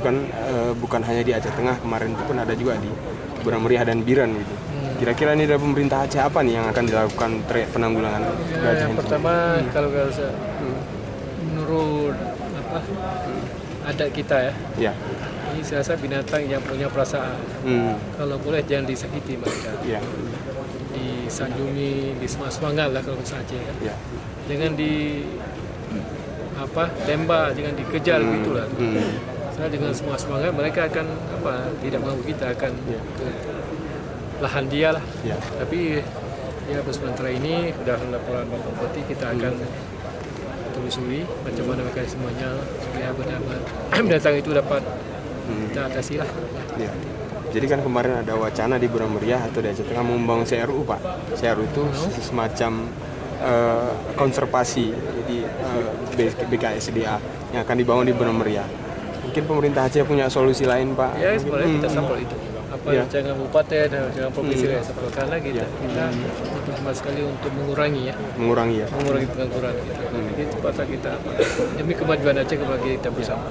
kan bukan hanya di Aceh Tengah, kemarin itu pun ada juga di Burang Meriah dan Biren gitu. Kira-kira ini dari pemerintah Aceh apa nih yang akan dilakukan penanggulangan gajah Yang ini? pertama kalau menurut adat kita ya, Ya. ini saya rasa binatang yang punya perasaan. Kalau boleh jangan disakiti mereka. Ya. Disanjungi, disemangat lah kalau bahasa Aceh kan. Ya. Jangan tembak, jangan dikejar gitulah. Karena dengan semua semangat mereka akan tidak mahu kita akan ke lahan dia lah. Ya. Tapi ya sementara ini sudah laporan Bapak Bupati, kita akan telusuri macam mana mekanismenya supaya benar-benar binatang itu dapat kita atasi lah. Ya. Jadi kan kemarin ada wacana di Burang Meriah atau di Aceh Tengah membangun CRU, Pak. CRU itu semacam konservasi, jadi BKSDA yang akan dibangun di Burang Meriah. Mungkin pemerintah Aceh punya solusi lain, Pak? Ya sebenarnya kita sampel itu. Jangan kabupaten, jangan provinsi sampel, karena kita butuh sama sekali untuk mengurangi pengangguran kita. Jadi cepatlah kita demi kemajuan Aceh bagi kita bersama.